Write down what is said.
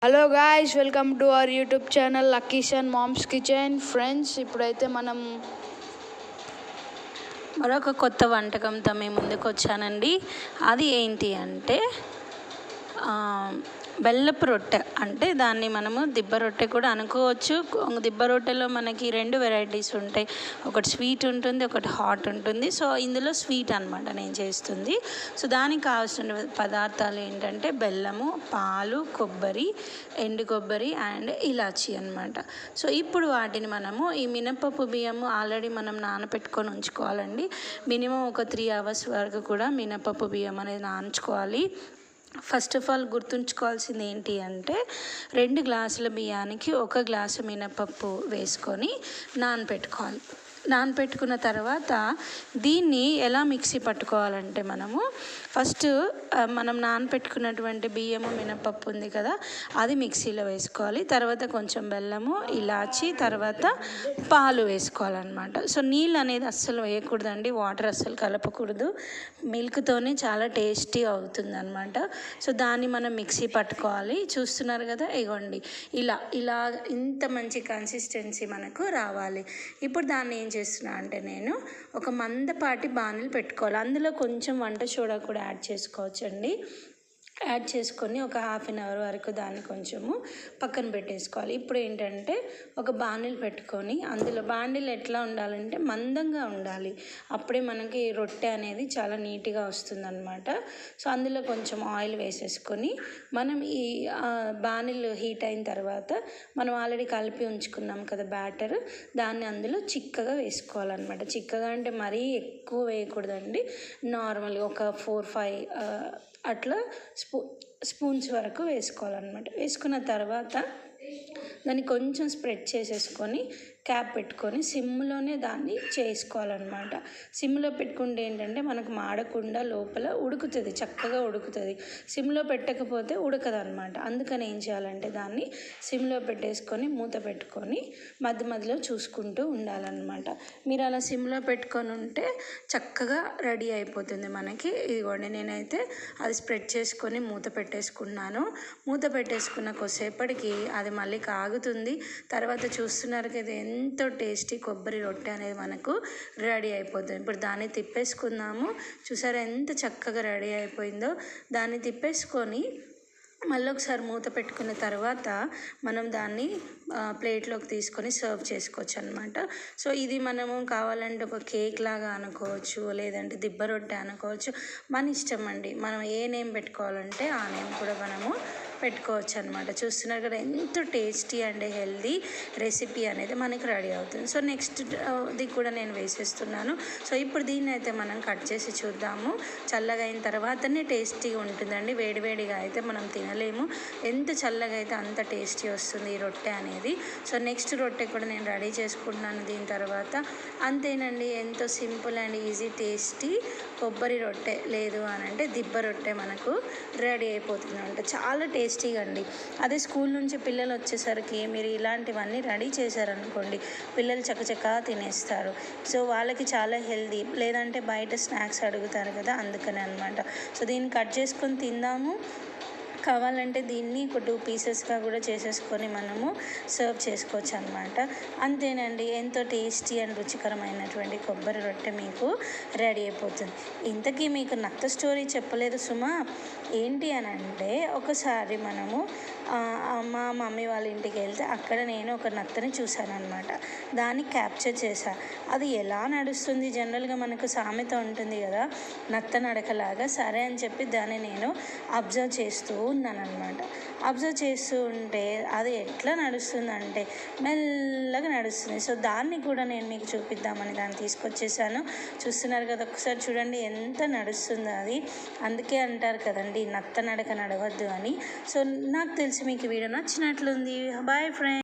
Hello guys, welcome to our YouTube channel lucky's and mom's kitchen. Friends, ఇప్పుడైతే మనం మరొక కొత్త వంటకంతో మేము ముందుకు వచ్చానండి. అది ఏంటి అంటే బెల్లపు రొట్టె. అంటే దాన్ని మనము దిబ్బ రొట్టె కూడా అనుకోవచ్చు. దిబ్బ రొట్టెలో మనకి 2 వెరైటీస్ ఉంటాయి, ఒకటి స్వీట్ ఉంటుంది, ఒకటి హాట్ ఉంటుంది. సో ఇందులో స్వీట్ అనమాట నేను చేస్తుంది. సో దానికి కావాల్సిన పదార్థాలు ఏంటంటే బెల్లము, పాలు, కొబ్బరి, ఎండు కొబ్బరి అండ్ ఇలాచి అనమాట. సో ఇప్పుడు వాటిని మనము ఈ మినపప్పు బియ్యము ఆల్రెడీ మనం నానపెట్టుకొని ఉంచుకోవాలండి. మినిమం ఒక 3 hours వరకు కూడా మినపప్పు బియ్యం అనేది నానుకోవాలి. ఫస్ట్ ఆఫ్ ఆల్ గుర్తుంచుకోవాల్సింది ఏంటి అంటే 2 గ్లాసుల బియ్యానికి 1 గ్లాసు మినపప్పు వేసుకొని నానపెట్టుకోవాలి. నానపెట్టుకున్న తర్వాత దీన్ని ఎలా మిక్సీ పట్టుకోవాలంటే మనము ఫస్ట్ మనం నానపెట్టుకున్నటువంటి బియ్యము, మినపప్పు ఉంది కదా, అది మిక్సీలో వేసుకోవాలి. తర్వాత కొంచెం బెల్లము, ఇలాచి, తర్వాత పాలు వేసుకోవాలన్నమాట. సో నీళ్ళు అనేది అస్సలు వేయకూడదండి, వాటర్ అస్సలు కలపకూడదు. మిల్క్తోనే చాలా టేస్టీ అవుతుంది అనమాట. సో దాన్ని మనం మిక్సీ పట్టుకోవాలి. చూస్తున్నారు కదా, ఇగోండి ఇలా ఇంత మంచి కన్సిస్టెన్సీ మనకు రావాలి. ఇప్పుడు దాన్ని ఏం చేస్తున్నా అంటే నేను ఒక మందపాటి బాణలు పెట్టుకోవాలి. అందులో కొంచెం వంట సోడా కూడా యాడ్ చేసుకోవచ్చండి. యాడ్ చేసుకొని ఒక 1/2 hour వరకు దాన్ని కొంచెము పక్కన పెట్టేసుకోవాలి. ఇప్పుడు ఏంటంటే ఒక బాణీలు పెట్టుకొని అందులో బాణీలు ఎట్లా ఉండాలంటే మందంగా ఉండాలి. అప్పుడే మనకి రొట్టె అనేది చాలా నీట్గా వస్తుందన్నమాట. సో అందులో కొంచెం ఆయిల్ వేసేసుకొని మనం ఈ బాణీలు హీట్ అయిన తర్వాత మనం ఆల్రెడీ కలిపి ఉంచుకున్నాం కదా బ్యాటర్, దాన్ని అందులో చిక్కగా వేసుకోవాలన్నమాట. చిక్కగా అంటే మరీ ఎక్కువ వేయకూడదండి, నార్మల్గా ఒక 4-5 అట్లా స్పూన్స్ వరకు వేసుకోవాలన్నమాట. వేసుకున్న తర్వాత దాన్ని కొంచెం స్ప్రెడ్ చేసేసుకొని క్యాప్ పెట్టుకొని సిమ్లోనే దాన్ని చేసుకోవాలన్నమాట. సిమ్లో పెట్టుకుంటే ఏంటంటే మనకు మాడకుండా లోపల ఉడుకుతుంది, చక్కగా ఉడుకుతుంది. సిమ్లో పెట్టకపోతే ఉడకదు అనమాట. అందుకని ఏం చేయాలంటే దాన్ని సిమ్లో పెట్టేసుకొని మూత పెట్టుకొని మధ్య మధ్యలో చూసుకుంటూ ఉండాలన్నమాట. మీరు అలా సిమ్లో పెట్టుకొని ఉంటే చక్కగా రెడీ అయిపోతుంది మనకి. ఇదిగోండి, నేనైతే అది స్ప్రెడ్ చేసుకొని మూత పెట్టేసుకున్నాను. మూత పెట్టేసుకున్న కొద్దిసేపటికి అది మళ్ళీ కాగుతుంది. తర్వాత చూస్తున్నారు కదా, ఎంతో టేస్టీ కొబ్బరి రొట్టె అనేది మనకు రెడీ అయిపోతుంది. ఇప్పుడు దాన్ని తిప్పేసుకుందాము. చూసారా ఎంత చక్కగా రెడీ అయిపోయిందో. దాన్ని తిప్పేసుకొని మళ్ళీ ఒకసారి మూత పెట్టుకున్న తర్వాత మనం దాన్ని ప్లేట్లోకి తీసుకొని సర్వ్ చేసుకోవచ్చు అనమాట. సో ఇది మనము కావాలంటే ఒక కేక్ లాగా అనుకోవచ్చు, లేదంటే దిబ్బ రొట్టె అనుకోవచ్చు, మన ఇష్టం అండి. మనం ఏ నేమ్ పెట్టుకోవాలంటే ఆ నేమ్ కూడా మనము పెట్టుకోవచ్చు అనమాట. చూస్తున్నారు కదా, ఎంతో టేస్టీ అండ్ హెల్దీ రెసిపీ అనేది మనకి రెడీ అవుతుంది. సో నెక్స్ట్ ఇది కూడా నేను వేసేస్తున్నాను. సో ఇప్పుడు దీన్ని అయితే మనం కట్ చేసి చూద్దాము. చల్లగా అయిన తర్వాతనే టేస్టీగా ఉంటుందండి, వేడివేడిగా అయితే మనం తినలేము. ఎంత చల్లగా అయితే అంత టేస్టీ వస్తుంది ఈ రొట్టె అనేది. సో నెక్స్ట్ రొట్టె కూడా నేను రెడీ చేసుకుంటున్నాను దీని తర్వాత. అంతేనండి, ఎంతో సింపుల్ అండ్ ఈజీ టేస్టీ కొబ్బరి రొట్టె, లేదు అని అంటే దిబ్బ రొట్టె మనకు రెడీ అయిపోతుంది అంటే చాలా టేస్టీగా అండి. అదే స్కూల్ నుంచి పిల్లలు వచ్చేసరికి మీరు ఇలాంటివన్నీ రెడీ చేశారనుకోండి, పిల్లలు చక్కచక్కగా తినేస్తారు. సో వాళ్ళకి చాలా హెల్దీ. లేదంటే బయట స్నాక్స్ అడుగుతారు కదా, అందుకని అనమాట. సో దీన్ని కట్ చేసుకొని తిందాము. కావాలంటే దీన్ని ఒక 2 పీసెస్గా కూడా చేసేసుకొని మనము సర్వ్ చేసుకోవచ్చు అనమాట. అంతేనండి, ఎంతో టేస్టీ అండ్ రుచికరమైనటువంటి కొబ్బరి రొట్టె మీకు రెడీ అయిపోతుంది. ఇంతకీ మీకు నత్త స్టోరీ చెప్పలేదు సుమా. ఏంటి అని అంటే ఒకసారి మనము మా మమ్మీ వాళ్ళ ఇంటికి వెళ్తే అక్కడ నేను ఒక నత్తని చూశాను అనమాట. దాన్ని క్యాప్చర్ చేశాను. అది ఎలా నడుస్తుంది, జనరల్గా మనకు సామెత ఉంటుంది కదా నత్త నడకలాగా. సరే అని చెప్పి దాన్ని నేను అబ్జర్వ్ చేస్తూ ఉన్నాను అనమాట. అబ్జర్వ్ చేస్తూ ఉంటే అది ఎట్లా నడుస్తుందంటే మెల్లగా నడుస్తుంది. సో దాన్ని కూడా నేను మీకు చూపిద్దామని దాన్ని తీసుకొచ్చేసాను. చూస్తున్నారు కదా, ఒకసారి చూడండి ఎంత నడుస్తుందో అది. అందుకే అంటారు కదండి నత్త నడక నడవద్దు అని. సో నాకు తెలిసి మీకు వీడియో నచ్చినట్లుంది. Bye friends.